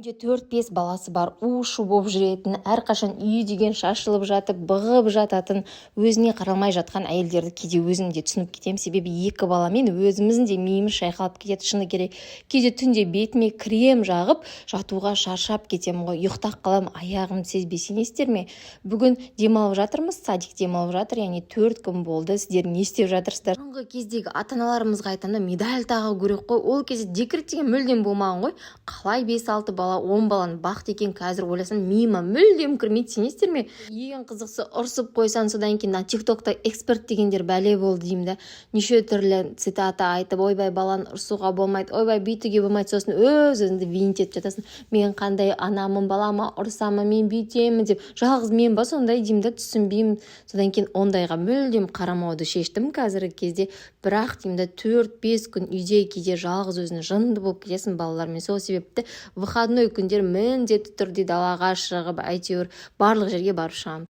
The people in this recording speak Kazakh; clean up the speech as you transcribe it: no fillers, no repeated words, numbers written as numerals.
Үйінде 4-5 баласы бар, у-шу болып жүретін, әрқашан үй деген шашылып жатып, бұғып жататын, өзіне қарамай жатқан әйелдерді кейде өзім де түсініп кетем. Себебі 2 баламен өзіміздің де миымыз шайқалып кетеді, шыны керек. Кейде түнде бетіме крем жағып, жатуға шаршап кетемін ғой. Ұйықтап қалам, аяғым сезбей. Сенесіздер ме? Бүгін демалып жатырмыз, садик демалып жатыр, яғни 4 күн болды. Сіздер не істеп жатырсыздар? Бұрынғы кездегі ата-аналарымызға айтамын, медаль тағу керек қой. Ол кезде декрет деген мүлдем болмаған ғой. Қалай 5-6 бала, 10 баланы бақты екен, қазір ойласам миыма мүлдем кірмейді. Сенесіздер ме? Ең қызықсы, ұрсып қойсан, содан кейін TikTokта эксперт дегендер бәле болды деймін да. Неше түрлі цитата айтып, ойбай баланы ұрсуға болмайды, ойбай бүйтуге болмайды, сосын өзіңді винтеп жатасың. Мен қандай анамын, балама ұрсамын, мен бүйтемін деп. Жалғыз мен ба сондай деймін да, түсінбеймін. Содан кейін ондайға мүлдем қарамауды шештім қазіргі кезде. Бірақ деймін да 4-5 күн үйде кейде жалғыз өзің жынды болып кетесің балалармен. Сол себепті выходной күндер міндетті түрде далаға шығып, әйтеуір барлық жерге барып шығамын.